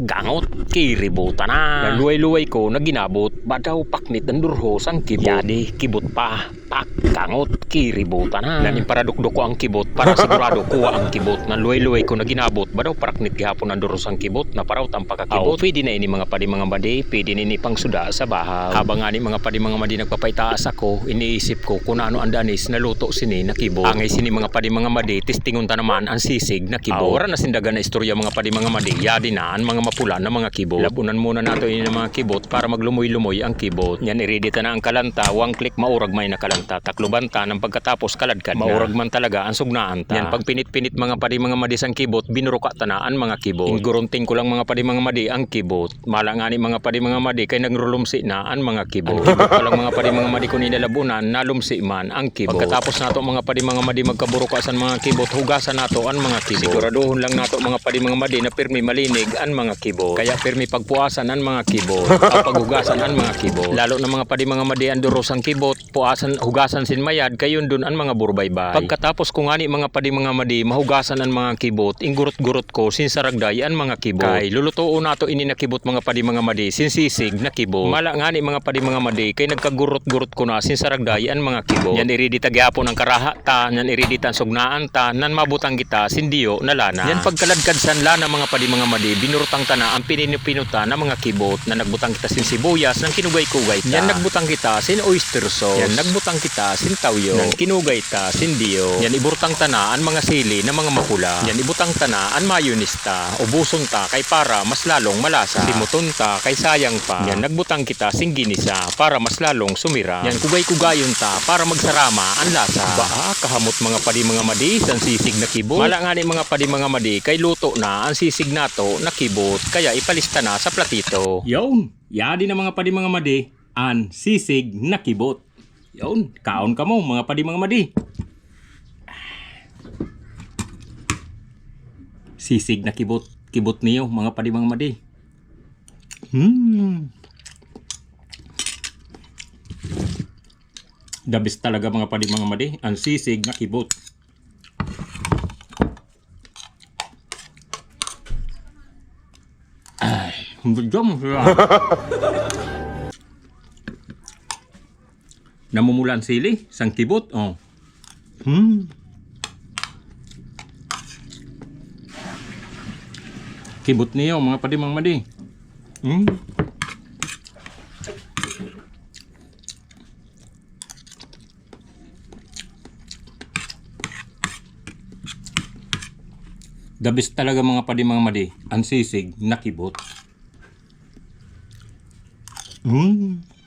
gangot, kiributan na. Naluway-luway ko na ginabot, badaw paknit ng durhos ang kibot. Yadi, kibot pa, gangot, kiributan na. Nanin para dukduk ko ang kibot, para sigurado kuha ang kibot. Naluway-luway ko na ginabot, badaw paknit gihapon ng durhos ang kibot, na paraw tampakakibot. Pwede na ini mga padi mga madi, pwede nini pang suda sa bahaw. Habang ani mga padi mga madi nagpapaitaas ako, iniisip ko kung ano ang danis na luto sini na kibot. Angay sini mga padi mga madi, tistingon ta naman ang sisig na kibot. Ora na sindagan na istorya mga padi mga madi, yadi na ang mga mapula na mga kibot. Labunan muna nato ini mga kibot para maglumoy-lumoy ang kibot. Yan iredita na ang kalanta, one click maurag may nakalanta. Takluban ta ng pagkatapos kaladkad na. Maurag man talaga ang sugnaan ta. Yan pag pinit-pinit mga padi mga madi sang kibot, binuruka ta na ang mga kibot. Ingurunting ko lang mga padi mga madi ang kibot. Malangani mga padi mga madi kay nagrulumsi na ang mga kibot. Kibot pa lang mga padi mga madi ko nilalabunan, nalumsi man ang kibot. Pagkatapos nato mga padi mga madi magkaburuka sa mga kibot, hugasan nato ang mga kibot. Siguraduhon lang nato mga padi mga madi na pirmi malinig ang mga kibot. Kaya pirmi pagpuasan ang mga kibot. Paghugasan ang mga kibot. Lalo na mga padi mga madi ang duros ang kibot, puasan hugasan sin mayad kayon dun ang mga burbaybay. Pagkatapos kung ani mga padi mga madi mahugasan ang mga kibot, ingurot-gurot ko sin saragday ang mga kibot. Kay lulutuon nato ini na kibot mga padi mga madi sin sisig na kibot. Mala ngani mga padi mga madi kay nagkagurot-gurot ko na sin saragday ang mga kibot. Yan iridita gyapon ang karaha ta, yan iridita sugnaan ta, nan mabutang kita sindiyo na lana. Yan pagkaladkad san lana mga padi mga madi, binurutang ta na ang pininipinuta na mga kibot na nagbutang kita sin sibuyas nang kinugay-kugay ta. Yan nagbutang kita sin oyster sauce. Yan nagbutang kita sin tawyo nang kinugay ta sin diyo. Yan iburtang ta na ang mga sili na mga mapula. Yan ibutang ta na ang mayonnaise ta. Ubuson ta kay para mas lalong malasa. Simuton ta kay sayang pa. Yan nagbutang kita sin ginisa para mas lalong sumira. Yan kugay-kugayon ta para magsarama ang lasa. Baa kahamot mga padi mga madi san sisig na kibot. Mala nga ni mga padi mga madi kay luto na ang sisig nato na kibot, kaya ipalista na sa platito. Yon, yadi na mga padi mga madi ang sisig na kibot. Yon, kaon ka mo mga padi mga madi. Sisig na kibot, kibot niyo mga padi mga madi. The best talaga mga padi mga madi ang sisig na kibot. Jom namumulan sili sang kibot. Kibot niyo mga padi mga madi. The best talaga mga padi mga madi ang sisig na kibot.